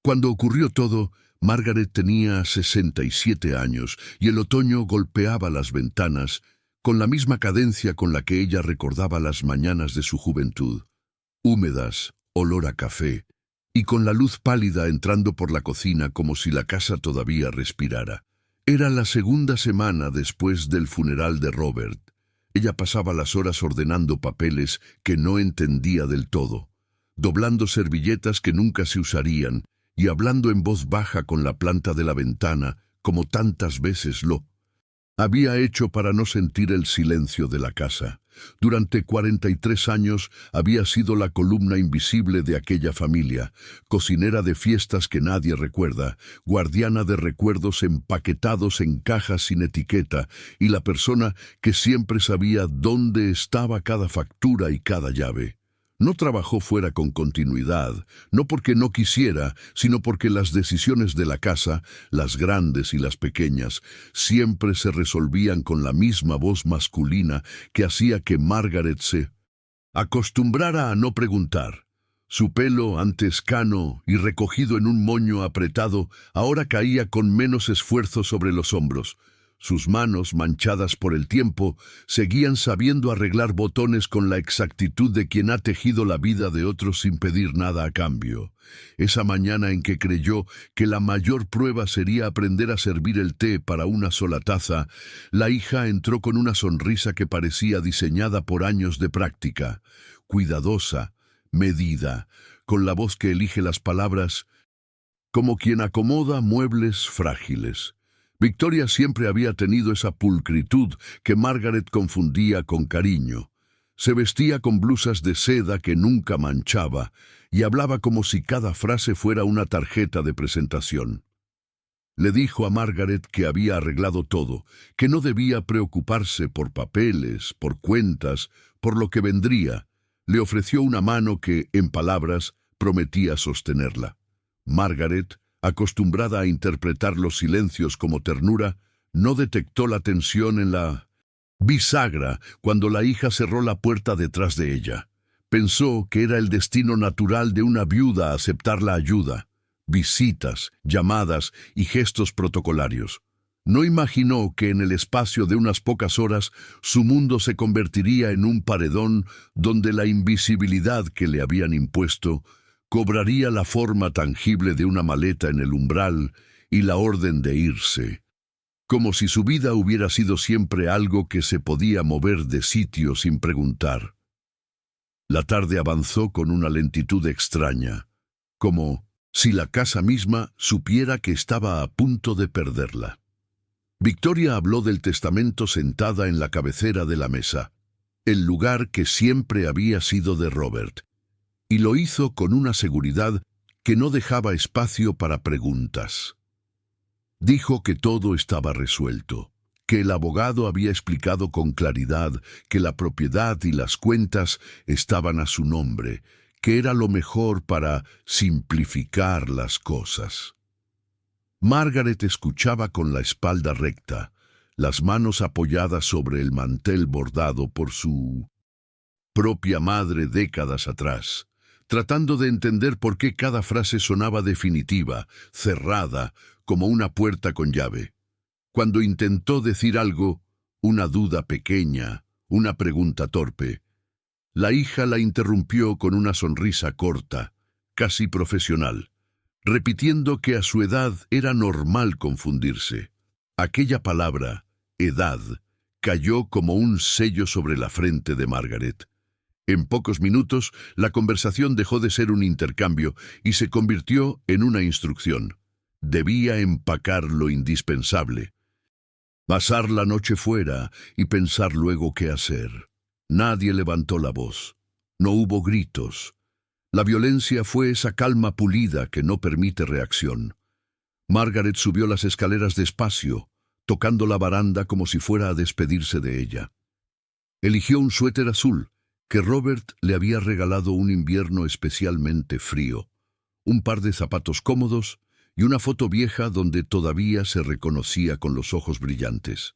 Cuando ocurrió todo, Margaret tenía 67 años y el otoño golpeaba las ventanas con la misma cadencia con la que ella recordaba las mañanas de su juventud, húmedas, olor a café, y con la luz pálida entrando por la cocina como si la casa todavía respirara. Era la segunda semana después del funeral de Robert. Ella pasaba las horas ordenando papeles que no entendía del todo, doblando servilletas que nunca se usarían y hablando en voz baja con la planta de la ventana, como tantas veces lo había hecho para no sentir el silencio de la casa. Durante 43 años había sido la columna invisible de aquella familia, cocinera de fiestas que nadie recuerda, guardiana de recuerdos empaquetados en cajas sin etiqueta y la persona que siempre sabía dónde estaba cada factura y cada llave. No trabajó fuera con continuidad, no porque no quisiera, sino porque las decisiones de la casa, las grandes y las pequeñas, siempre se resolvían con la misma voz masculina que hacía que Margaret se acostumbrara a no preguntar. Su pelo, antes cano y recogido en un moño apretado, ahora caía con menos esfuerzo sobre los hombros. Sus manos, manchadas por el tiempo, seguían sabiendo arreglar botones con la exactitud de quien ha tejido la vida de otros sin pedir nada a cambio. Esa mañana en que creyó que la mayor prueba sería aprender a servir el té para una sola taza, la hija entró con una sonrisa que parecía diseñada por años de práctica, cuidadosa, medida, con la voz que elige las palabras, como quien acomoda muebles frágiles. Victoria siempre había tenido esa pulcritud que Margaret confundía con cariño. Se vestía con blusas de seda que nunca manchaba y hablaba como si cada frase fuera una tarjeta de presentación. Le dijo a Margaret que había arreglado todo, que no debía preocuparse por papeles, por cuentas, por lo que vendría. Le ofreció una mano que, en palabras, prometía sostenerla. Margaret, acostumbrada a interpretar los silencios como ternura, no detectó la tensión en la bisagra cuando la hija cerró la puerta detrás de ella. Pensó que era el destino natural de una viuda aceptar la ayuda, visitas, llamadas y gestos protocolarios. No imaginó que en el espacio de unas pocas horas su mundo se convertiría en un paredón donde la invisibilidad que le habían impuesto cobraría la forma tangible de una maleta en el umbral y la orden de irse, como si su vida hubiera sido siempre algo que se podía mover de sitio sin preguntar. La tarde avanzó con una lentitud extraña, como si la casa misma supiera que estaba a punto de perderla. Victoria habló del testamento sentada en la cabecera de la mesa, el lugar que siempre había sido de Robert, y lo hizo con una seguridad que no dejaba espacio para preguntas. Dijo que todo estaba resuelto, que el abogado había explicado con claridad que la propiedad y las cuentas estaban a su nombre, que era lo mejor para simplificar las cosas. Margaret escuchaba con la espalda recta, las manos apoyadas sobre el mantel bordado por su propia madre décadas atrás, tratando de entender por qué cada frase sonaba definitiva, cerrada, como una puerta con llave. Cuando intentó decir algo, una duda pequeña, una pregunta torpe, la hija la interrumpió con una sonrisa corta, casi profesional, repitiendo que a su edad era normal confundirse. Aquella palabra, edad, cayó como un sello sobre la frente de Margaret. En pocos minutos, la conversación dejó de ser un intercambio y se convirtió en una instrucción. Debía empacar lo indispensable, pasar la noche fuera y pensar luego qué hacer. Nadie levantó la voz. No hubo gritos. La violencia fue esa calma pulida que no permite reacción. Margaret subió las escaleras despacio, tocando la baranda como si fuera a despedirse de ella. Eligió un suéter azul, que Robert le había regalado un invierno especialmente frío, un par de zapatos cómodos y una foto vieja donde todavía se reconocía con los ojos brillantes.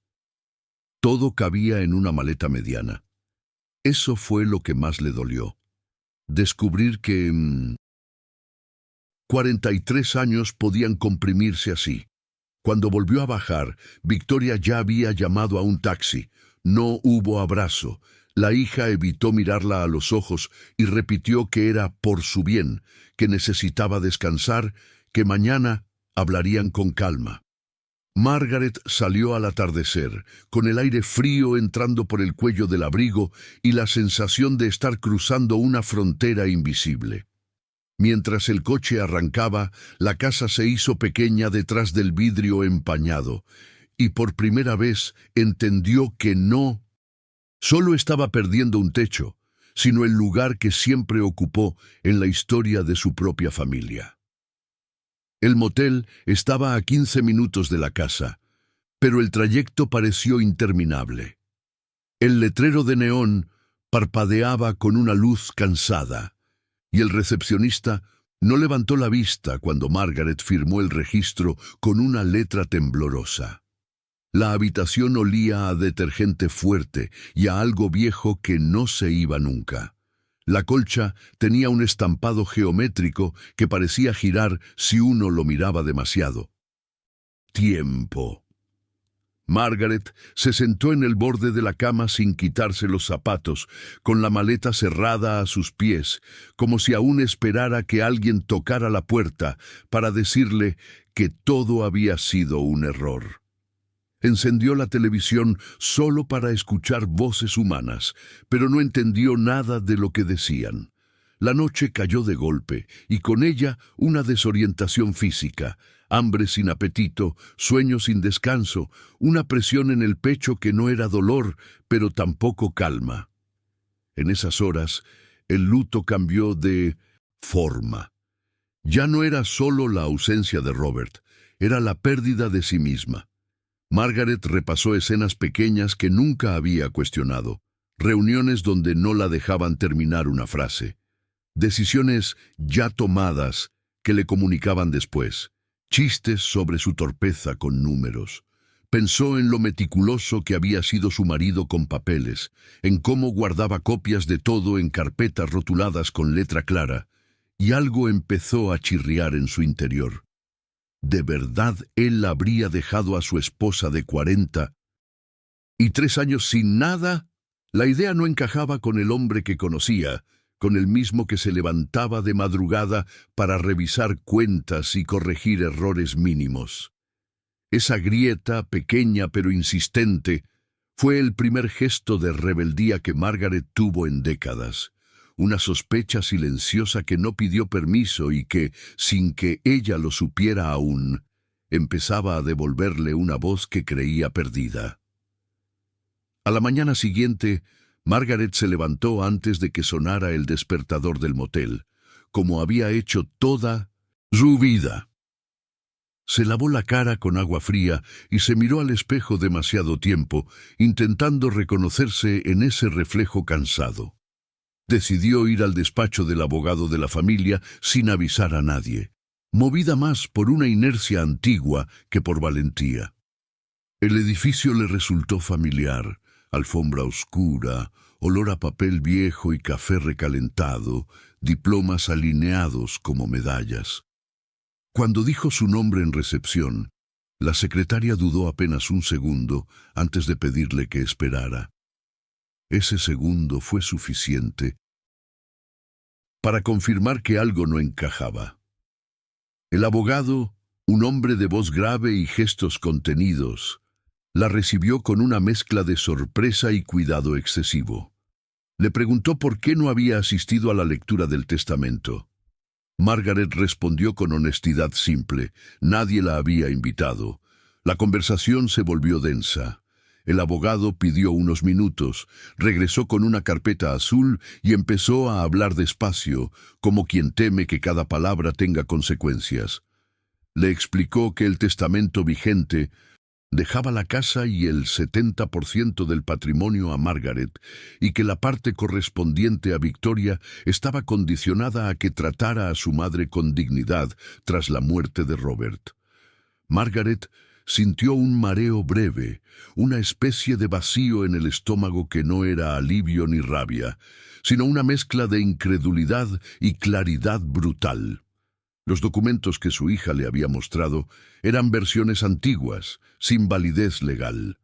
Todo cabía en una maleta mediana. Eso fue lo que más le dolió. Descubrir que 43 años podían comprimirse así. Cuando volvió a bajar, Victoria ya había llamado a un taxi. No hubo abrazo. La hija evitó mirarla a los ojos y repitió que era por su bien, que necesitaba descansar, que mañana hablarían con calma. Margaret salió al atardecer, con el aire frío entrando por el cuello del abrigo y la sensación de estar cruzando una frontera invisible. Mientras el coche arrancaba, la casa se hizo pequeña detrás del vidrio empañado, y por primera vez entendió que no solo estaba perdiendo un techo, sino el lugar que siempre ocupó en la historia de su propia familia. El motel estaba a 15 minutos de la casa, pero el trayecto pareció interminable. El letrero de neón parpadeaba con una luz cansada, y el recepcionista no levantó la vista cuando Margaret firmó el registro con una letra temblorosa. La habitación olía a detergente fuerte y a algo viejo que no se iba nunca. La colcha tenía un estampado geométrico que parecía girar si uno lo miraba demasiado. Tiempo. Margaret se sentó en el borde de la cama sin quitarse los zapatos, con la maleta cerrada a sus pies, como si aún esperara que alguien tocara la puerta para decirle que todo había sido un error. Encendió la televisión solo para escuchar voces humanas, pero no entendió nada de lo que decían. La noche cayó de golpe, y con ella una desorientación física, hambre sin apetito, sueño sin descanso, una presión en el pecho que no era dolor, pero tampoco calma. En esas horas, el luto cambió de forma. Ya no era solo la ausencia de Robert, era la pérdida de sí misma. Margaret repasó escenas pequeñas que nunca había cuestionado, reuniones donde no la dejaban terminar una frase, decisiones ya tomadas que le comunicaban después, chistes sobre su torpeza con números. Pensó en lo meticuloso que había sido su marido con papeles, en cómo guardaba copias de todo en carpetas rotuladas con letra clara, y algo empezó a chirriar en su interior. ¿De verdad él habría dejado a su esposa de 43 años sin nada? La idea no encajaba con el hombre que conocía, con el mismo que se levantaba de madrugada para revisar cuentas y corregir errores mínimos. Esa grieta, pequeña pero insistente, fue el primer gesto de rebeldía que Margaret tuvo en décadas. Una sospecha silenciosa que no pidió permiso y que, sin que ella lo supiera aún, empezaba a devolverle una voz que creía perdida. A la mañana siguiente, Margaret se levantó antes de que sonara el despertador del motel, como había hecho toda su vida. Se lavó la cara con agua fría y se miró al espejo demasiado tiempo, intentando reconocerse en ese reflejo cansado. Decidió ir al despacho del abogado de la familia sin avisar a nadie, movida más por una inercia antigua que por valentía. El edificio le resultó familiar, alfombra oscura, olor a papel viejo y café recalentado, diplomas alineados como medallas. Cuando dijo su nombre en recepción, la secretaria dudó apenas un segundo antes de pedirle que esperara. Ese segundo fue suficiente para confirmar que algo no encajaba. El abogado, un hombre de voz grave y gestos contenidos, la recibió con una mezcla de sorpresa y cuidado excesivo. Le preguntó por qué no había asistido a la lectura del testamento. Margaret respondió con honestidad simple: nadie la había invitado. La conversación se volvió densa. El abogado pidió unos minutos, regresó con una carpeta azul y empezó a hablar despacio, como quien teme que cada palabra tenga consecuencias. Le explicó que el testamento vigente dejaba la casa y el 70% del patrimonio a Margaret, y que la parte correspondiente a Victoria estaba condicionada a que tratara a su madre con dignidad tras la muerte de Robert. Margaret sintió un mareo breve, una especie de vacío en el estómago que no era alivio ni rabia, sino una mezcla de incredulidad y claridad brutal. Los documentos que su hija le había mostrado eran versiones antiguas, sin validez legal.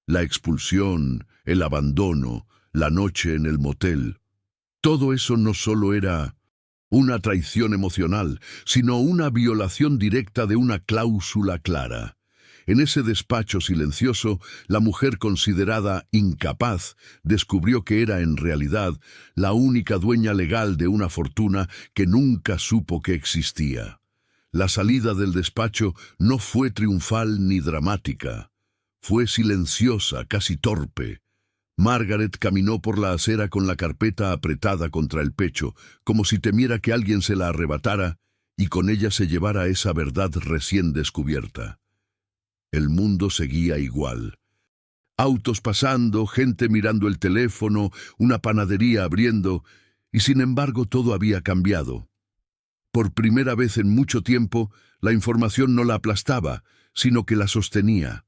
La expulsión, el abandono, la noche en el motel. Todo eso no solo era una traición emocional, sino una violación directa de una cláusula clara. En ese despacho silencioso, la mujer considerada incapaz descubrió que era en realidad la única dueña legal de una fortuna que nunca supo que existía. La salida del despacho no fue triunfal ni dramática. Fue silenciosa, casi torpe. Margaret caminó por la acera con la carpeta apretada contra el pecho, como si temiera que alguien se la arrebatara y con ella se llevara esa verdad recién descubierta. El mundo seguía igual. Autos pasando, gente mirando el teléfono, una panadería abriendo, y sin embargo todo había cambiado. Por primera vez en mucho tiempo, la información no la aplastaba, sino que la sostenía.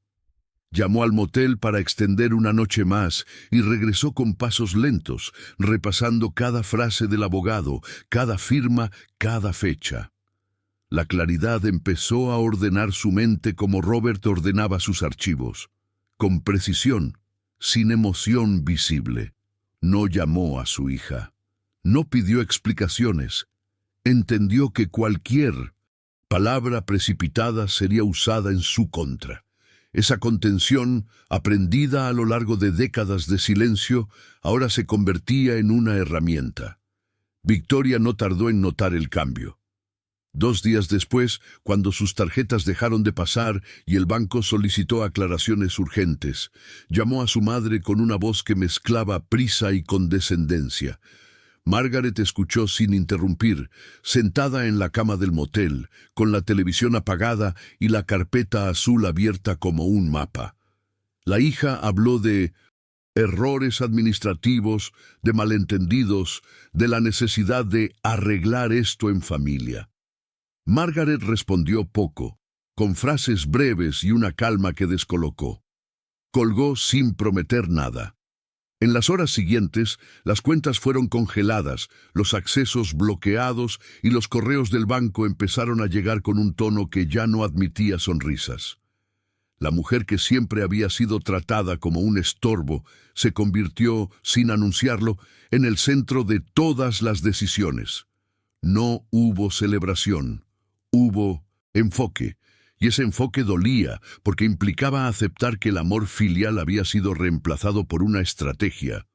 Llamó al motel para extender una noche más y regresó con pasos lentos, repasando cada frase del abogado, cada firma, cada fecha. La claridad empezó a ordenar su mente como Robert ordenaba sus archivos, con precisión, sin emoción visible. No llamó a su hija. No pidió explicaciones. Entendió que cualquier palabra precipitada sería usada en su contra. Esa contención, aprendida a lo largo de décadas de silencio, ahora se convertía en una herramienta. Victoria no tardó en notar el cambio. 2 días después, cuando sus tarjetas dejaron de pasar y el banco solicitó aclaraciones urgentes, llamó a su madre con una voz que mezclaba prisa y condescendencia. Margaret escuchó sin interrumpir, sentada en la cama del motel, con la televisión apagada y la carpeta azul abierta como un mapa. La hija habló de errores administrativos, de malentendidos, de la necesidad de arreglar esto en familia. Margaret respondió poco, con frases breves y una calma que descolocó. Colgó sin prometer nada. En las horas siguientes, las cuentas fueron congeladas, los accesos bloqueados y los correos del banco empezaron a llegar con un tono que ya no admitía sonrisas. La mujer que siempre había sido tratada como un estorbo se convirtió, sin anunciarlo, en el centro de todas las decisiones. No hubo celebración. Hubo enfoque, y ese enfoque dolía porque implicaba aceptar que el amor filial había sido reemplazado por una estrategia.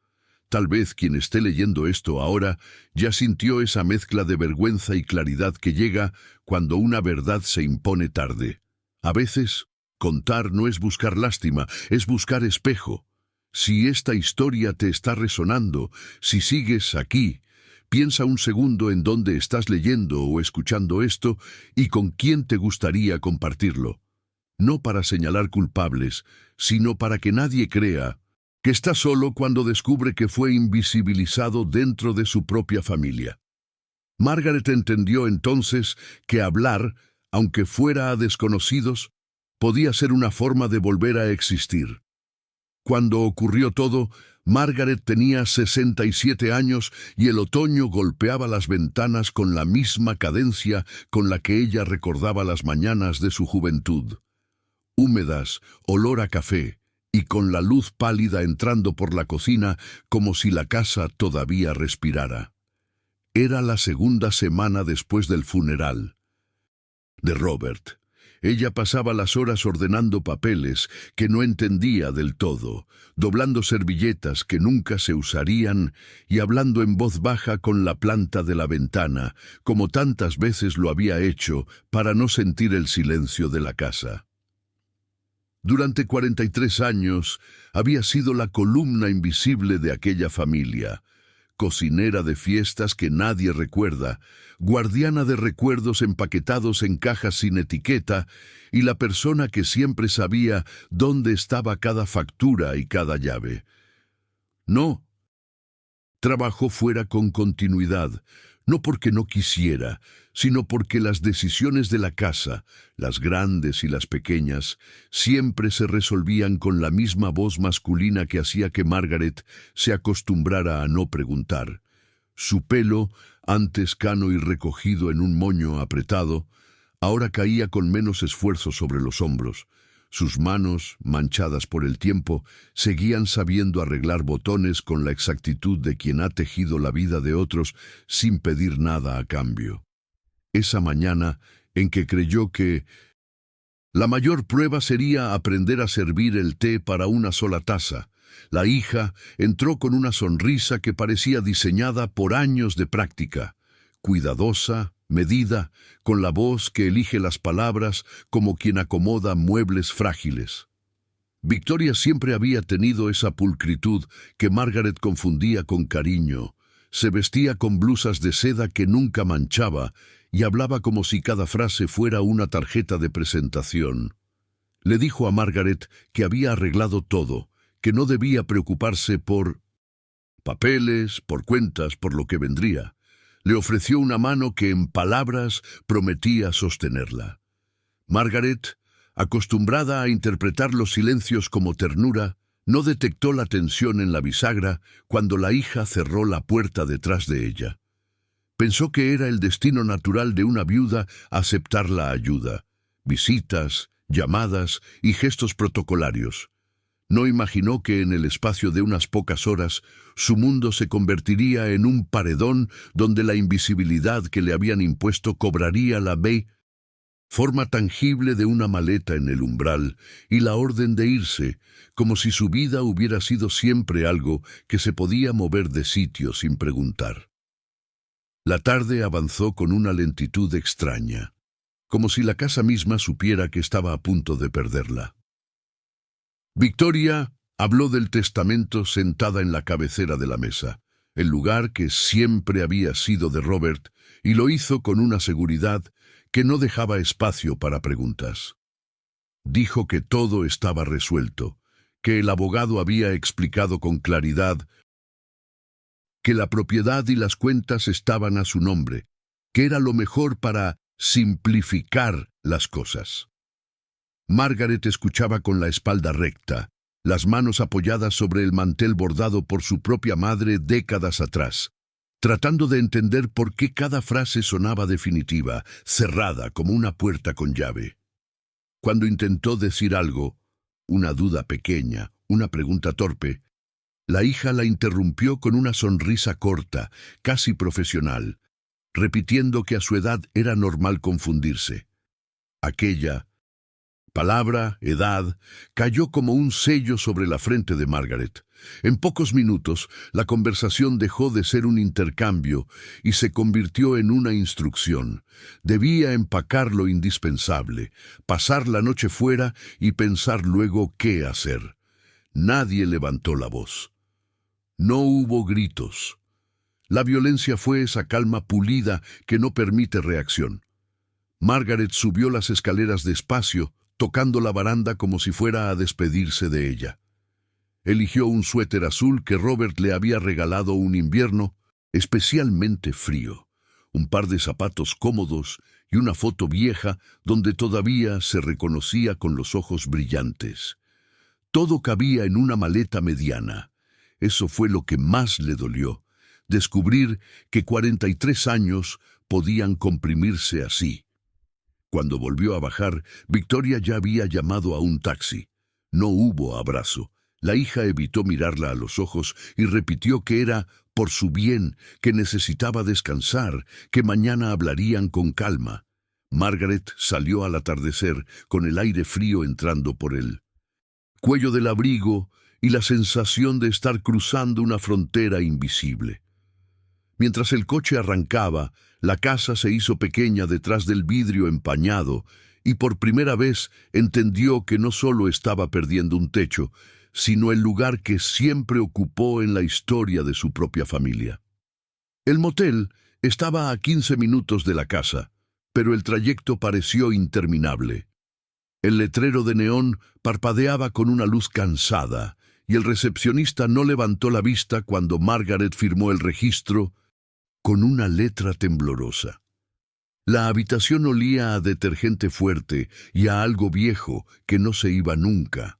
Tal vez quien esté leyendo esto ahora ya sintió esa mezcla de vergüenza y claridad que llega cuando una verdad se impone tarde. A veces, contar no es buscar lástima, es buscar espejo. Si esta historia te está resonando, si sigues aquí, piensa un segundo en dónde estás leyendo o escuchando esto y con quién te gustaría compartirlo. No para señalar culpables, sino para que nadie crea que está solo cuando descubre que fue invisibilizado dentro de su propia familia. Margaret entendió entonces que hablar, aunque fuera a desconocidos, podía ser una forma de volver a existir. Cuando ocurrió todo, Margaret tenía 67 años y el otoño golpeaba las ventanas con la misma cadencia con la que ella recordaba las mañanas de su juventud. Húmedas, olor a café, y con la luz pálida entrando por la cocina como si la casa todavía respirara. Era la segunda semana después del funeral de Robert. Ella pasaba las horas ordenando papeles que no entendía del todo, doblando servilletas que nunca se usarían y hablando en voz baja con la planta de la ventana, como tantas veces lo había hecho para no sentir el silencio de la casa. Durante 43 años había sido la columna invisible de aquella familia, cocinera de fiestas que nadie recuerda, guardiana de recuerdos empaquetados en cajas sin etiqueta y la persona que siempre sabía dónde estaba cada factura y cada llave. No, trabajó fuera con continuidad, no porque no quisiera, sino porque las decisiones de la casa, las grandes y las pequeñas, siempre se resolvían con la misma voz masculina que hacía que Margaret se acostumbrara a no preguntar. Su pelo, antes cano y recogido en un moño apretado, ahora caía con menos esfuerzo sobre los hombros. Sus manos, manchadas por el tiempo, seguían sabiendo arreglar botones con la exactitud de quien ha tejido la vida de otros sin pedir nada a cambio. Esa mañana en que creyó que la mayor prueba sería aprender a servir el té para una sola taza, la hija entró con una sonrisa que parecía diseñada por años de práctica, cuidadosa, medida, con la voz que elige las palabras como quien acomoda muebles frágiles. Victoria siempre había tenido esa pulcritud que Margaret confundía con cariño. Se vestía con blusas de seda que nunca manchaba y hablaba como si cada frase fuera una tarjeta de presentación. Le dijo a Margaret que había arreglado todo, que no debía preocuparse por papeles, por cuentas, por lo que vendría. Le ofreció una mano que en palabras prometía sostenerla. Margaret, acostumbrada a interpretar los silencios como ternura, no detectó la tensión en la bisagra cuando la hija cerró la puerta detrás de ella. Pensó que era el destino natural de una viuda aceptar la ayuda, visitas, llamadas y gestos protocolarios. No imaginó que en el espacio de unas pocas horas su mundo se convertiría en un paredón donde la invisibilidad que le habían impuesto cobraría la forma tangible de una maleta en el umbral y la orden de irse, como si su vida hubiera sido siempre algo que se podía mover de sitio sin preguntar. La tarde avanzó con una lentitud extraña, como si la casa misma supiera que estaba a punto de perderla. Victoria habló del testamento sentada en la cabecera de la mesa, el lugar que siempre había sido de Robert, y lo hizo con una seguridad que no dejaba espacio para preguntas. Dijo que todo estaba resuelto, que el abogado había explicado con claridad que la propiedad y las cuentas estaban a su nombre, que era lo mejor para simplificar las cosas. Margaret escuchaba con la espalda recta, las manos apoyadas sobre el mantel bordado por su propia madre décadas atrás, tratando de entender por qué cada frase sonaba definitiva, cerrada como una puerta con llave. Cuando intentó decir algo, una duda pequeña, una pregunta torpe, la hija la interrumpió con una sonrisa corta, casi profesional, repitiendo que a su edad era normal confundirse. Aquella palabra, edad, cayó como un sello sobre la frente de Margaret. En pocos minutos, la conversación dejó de ser un intercambio y se convirtió en una instrucción. Debía empacar lo indispensable, pasar la noche fuera y pensar luego qué hacer. Nadie levantó la voz. No hubo gritos. La violencia fue esa calma pulida que no permite reacción. Margaret subió las escaleras despacio, tocando la baranda como si fuera a despedirse de ella. Eligió un suéter azul que Robert le había regalado un invierno especialmente frío, un par de zapatos cómodos y una foto vieja donde todavía se reconocía con los ojos brillantes. Todo cabía en una maleta mediana. Eso fue lo que más le dolió, descubrir que 43 años podían comprimirse así. Cuando volvió a bajar, Victoria ya había llamado a un taxi. No hubo abrazo. La hija evitó mirarla a los ojos y repitió que era por su bien, que necesitaba descansar, que mañana hablarían con calma. Margaret salió al atardecer, con el aire frío entrando por el cuello del abrigo y la sensación de estar cruzando una frontera invisible. Mientras el coche arrancaba, la casa se hizo pequeña detrás del vidrio empañado y por primera vez entendió que no solo estaba perdiendo un techo, sino el lugar que siempre ocupó en la historia de su propia familia. El motel estaba a 15 minutos de la casa, pero el trayecto pareció interminable. El letrero de neón parpadeaba con una luz cansada, y el recepcionista no levantó la vista cuando Margaret firmó el registro con una letra temblorosa. La habitación olía a detergente fuerte y a algo viejo que no se iba nunca.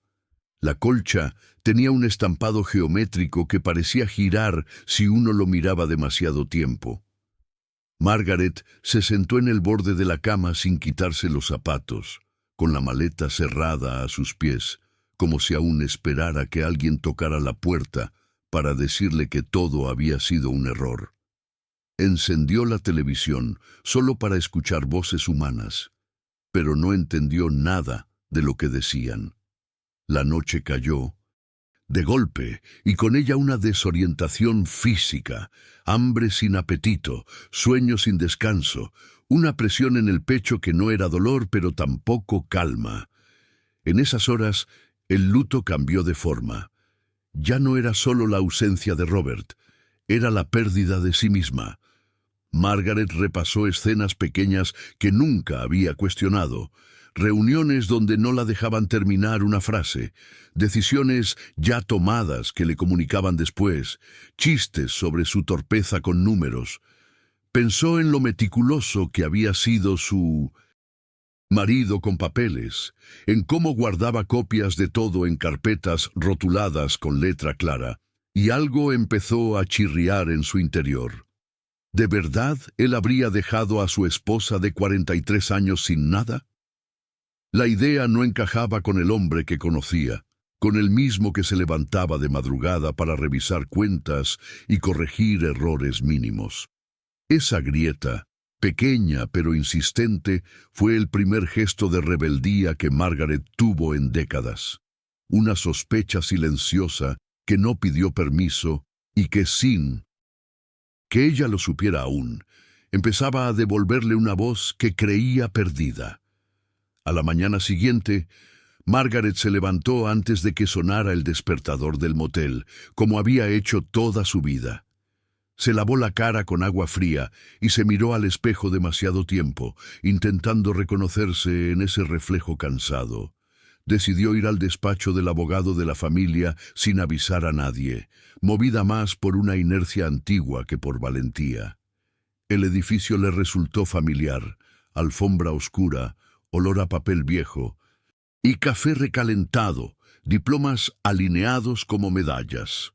La colcha tenía un estampado geométrico que parecía girar si uno lo miraba demasiado tiempo. Margaret se sentó en el borde de la cama sin quitarse los zapatos, con la maleta cerrada a sus pies, como si aún esperara que alguien tocara la puerta para decirle que todo había sido un error. Encendió la televisión solo para escuchar voces humanas, pero no entendió nada de lo que decían. La noche cayó de golpe, y con ella una desorientación física, hambre sin apetito, sueño sin descanso, una presión en el pecho que no era dolor pero tampoco calma. En esas horas, el luto cambió de forma. Ya no era solo la ausencia de Robert, era la pérdida de sí misma. Margaret repasó escenas pequeñas que nunca había cuestionado, reuniones donde no la dejaban terminar una frase, decisiones ya tomadas que le comunicaban después, chistes sobre su torpeza con números. Pensó en lo meticuloso que había sido su marido con papeles, en cómo guardaba copias de todo en carpetas rotuladas con letra clara, y algo empezó a chirriar en su interior. ¿De verdad él habría dejado a su esposa de 43 años sin nada? La idea no encajaba con el hombre que conocía, con el mismo que se levantaba de madrugada para revisar cuentas y corregir errores mínimos. Esa grieta, pequeña pero insistente, fue el primer gesto de rebeldía que Margaret tuvo en décadas. Una sospecha silenciosa que no pidió permiso y que sin que ella lo supiera aún, empezaba a devolverle una voz que creía perdida. A la mañana siguiente, Margaret se levantó antes de que sonara el despertador del motel, como había hecho toda su vida. Se lavó la cara con agua fría y se miró al espejo demasiado tiempo, intentando reconocerse en ese reflejo cansado. Decidió ir al despacho del abogado de la familia sin avisar a nadie, movida más por una inercia antigua que por valentía. El edificio le resultó familiar, alfombra oscura, olor a papel viejo y café recalentado, diplomas alineados como medallas.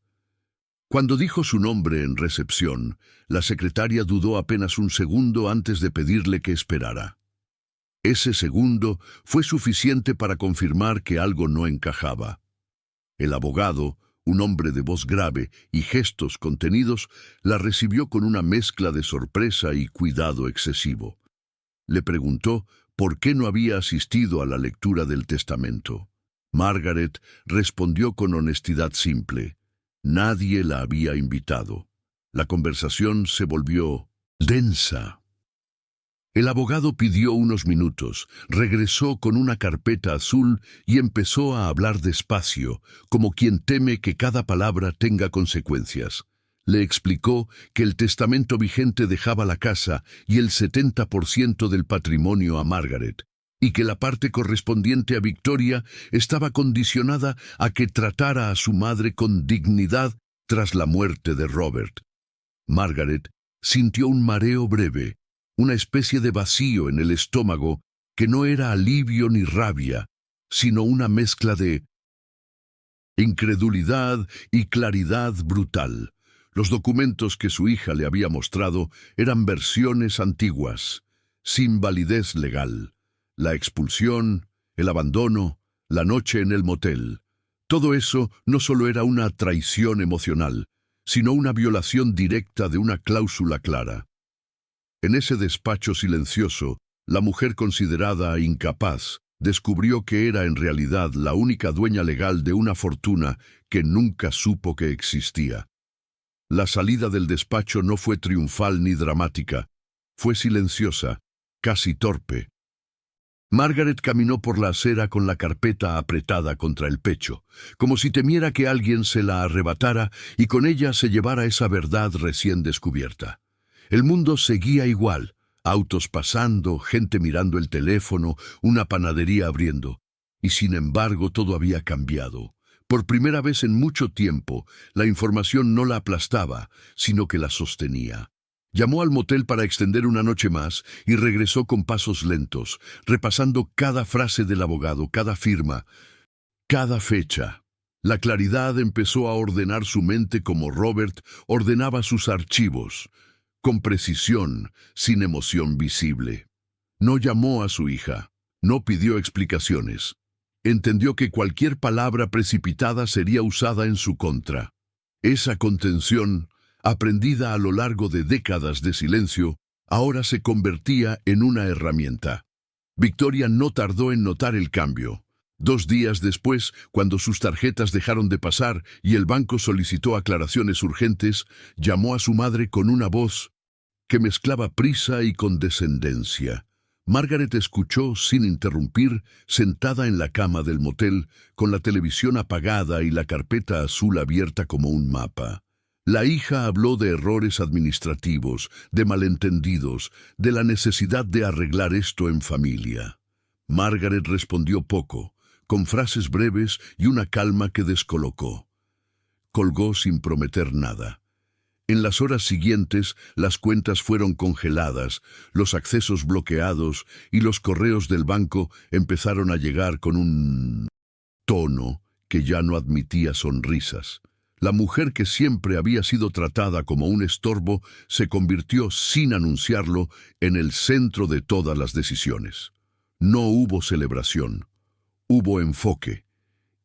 Cuando dijo su nombre en recepción, la secretaria dudó apenas un segundo antes de pedirle que esperara. Ese segundo fue suficiente para confirmar que algo no encajaba. El abogado, un hombre de voz grave y gestos contenidos, la recibió con una mezcla de sorpresa y cuidado excesivo. Le preguntó por qué no había asistido a la lectura del testamento. Margaret respondió con honestidad simple. Nadie la había invitado. La conversación se volvió densa. El abogado pidió unos minutos, regresó con una carpeta azul y empezó a hablar despacio, como quien teme que cada palabra tenga consecuencias. Le explicó que el testamento vigente dejaba la casa y el 70% del patrimonio a Margaret, y que la parte correspondiente a Victoria estaba condicionada a que tratara a su madre con dignidad tras la muerte de Robert. Margaret sintió un mareo breve, una especie de vacío en el estómago que no era alivio ni rabia, sino una mezcla de incredulidad y claridad brutal. Los documentos que su hija le había mostrado eran versiones antiguas, sin validez legal. La expulsión, el abandono, la noche en el motel. Todo eso no solo era una traición emocional, sino una violación directa de una cláusula clara. En ese despacho silencioso, la mujer considerada incapaz descubrió que era en realidad la única dueña legal de una fortuna que nunca supo que existía. La salida del despacho no fue triunfal ni dramática, fue silenciosa, casi torpe. Margaret caminó por la acera con la carpeta apretada contra el pecho, como si temiera que alguien se la arrebatara y con ella se llevara esa verdad recién descubierta. El mundo seguía igual, autos pasando, gente mirando el teléfono, una panadería abriendo. Y sin embargo todo había cambiado. Por primera vez en mucho tiempo, la información no la aplastaba, sino que la sostenía. Llamó al motel para extender una noche más y regresó con pasos lentos, repasando cada frase del abogado, cada firma, Cada fecha. La claridad empezó a ordenar su mente como Robert ordenaba sus archivos, con precisión, sin emoción visible. No llamó a su hija, no pidió explicaciones. Entendió que cualquier palabra precipitada sería usada en su contra. Esa contención, aprendida a lo largo de décadas de silencio, ahora se convertía en una herramienta. Victoria no tardó en notar el cambio. 2 días después, cuando sus tarjetas dejaron de pasar y el banco solicitó aclaraciones urgentes, llamó a su madre con una voz que mezclaba prisa y condescendencia. Margaret escuchó sin interrumpir, sentada en la cama del motel, con la televisión apagada y la carpeta azul abierta como un mapa. La hija habló de errores administrativos, de malentendidos, de la necesidad de arreglar esto en familia. Margaret respondió poco, con frases breves y una calma que descolocó. Colgó sin prometer nada. En las horas siguientes, las cuentas fueron congeladas, los accesos bloqueados y los correos del banco empezaron a llegar con un tono que ya no admitía sonrisas. La mujer que siempre había sido tratada como un estorbo se convirtió, sin anunciarlo, en el centro de todas las decisiones. No hubo celebración, hubo enfoque,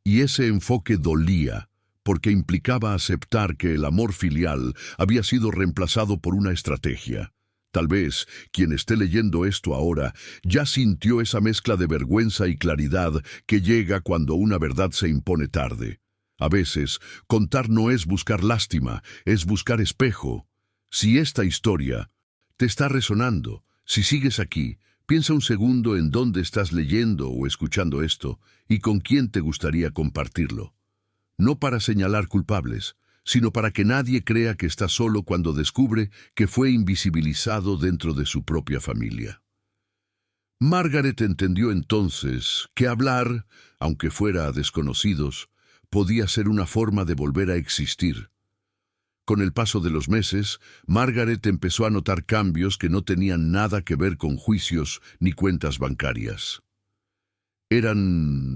y ese enfoque dolía, porque implicaba aceptar que el amor filial había sido reemplazado por una estrategia. Tal vez quien esté leyendo esto ahora ya sintió esa mezcla de vergüenza y claridad que llega cuando una verdad se impone tarde. A veces, contar no es buscar lástima, es buscar espejo. Si esta historia te está resonando, si sigues aquí, piensa un segundo en dónde estás leyendo o escuchando esto y con quién te gustaría compartirlo. No para señalar culpables, sino para que nadie crea que está solo cuando descubre que fue invisibilizado dentro de su propia familia. Margaret entendió entonces que hablar, aunque fuera a desconocidos, podía ser una forma de volver a existir. Con el paso de los meses, Margaret empezó a notar cambios que no tenían nada que ver con juicios ni cuentas bancarias. Eran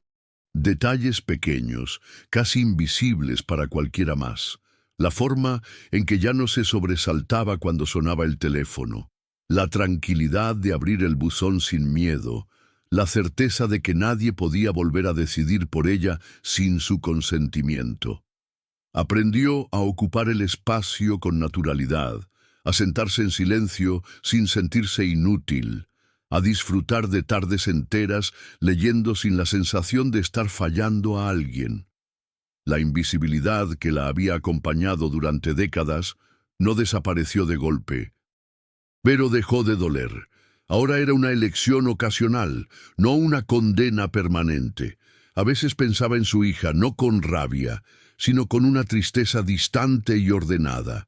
detalles pequeños, casi invisibles para cualquiera más. La forma en que ya no se sobresaltaba cuando sonaba el teléfono, la tranquilidad de abrir el buzón sin miedo, la certeza de que nadie podía volver a decidir por ella sin su consentimiento. Aprendió a ocupar el espacio con naturalidad, a sentarse en silencio sin sentirse inútil, a disfrutar de tardes enteras leyendo sin la sensación de estar fallando a alguien. La invisibilidad que la había acompañado durante décadas no desapareció de golpe, pero dejó de doler. Ahora era una elección ocasional, no una condena permanente. A veces pensaba en su hija, no con rabia, sino con una tristeza distante y ordenada.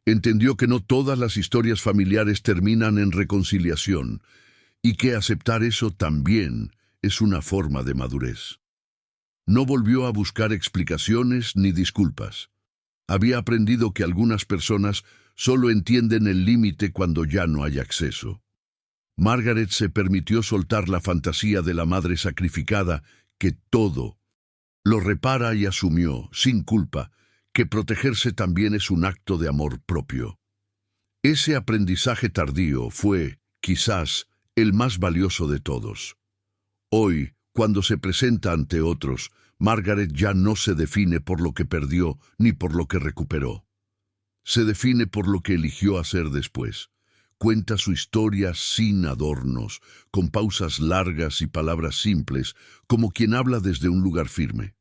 Entendió que no todas las historias familiares terminan en reconciliación, y que aceptar eso también es una forma de madurez. No volvió a buscar explicaciones ni disculpas. Había aprendido que algunas personas solo entienden el límite cuando ya no hay acceso. Margaret se permitió soltar la fantasía de la madre sacrificada que todo lo repara y asumió, sin culpa, que protegerse también es un acto de amor propio. Ese aprendizaje tardío fue, quizás, el más valioso de todos. Hoy, cuando se presenta ante otros, Margaret ya no se define por lo que perdió ni por lo que recuperó. Se define por lo que eligió hacer después. Cuenta su historia sin adornos, con pausas largas y palabras simples, como quien habla desde un lugar firme.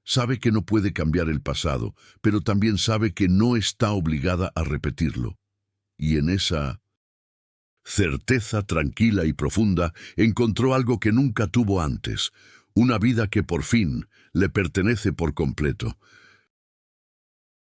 Sabe que no puede cambiar el pasado, pero también sabe que no está obligada a repetirlo. Y en esa certeza tranquila y profunda encontró algo que nunca tuvo antes, una vida que por fin le pertenece por completo,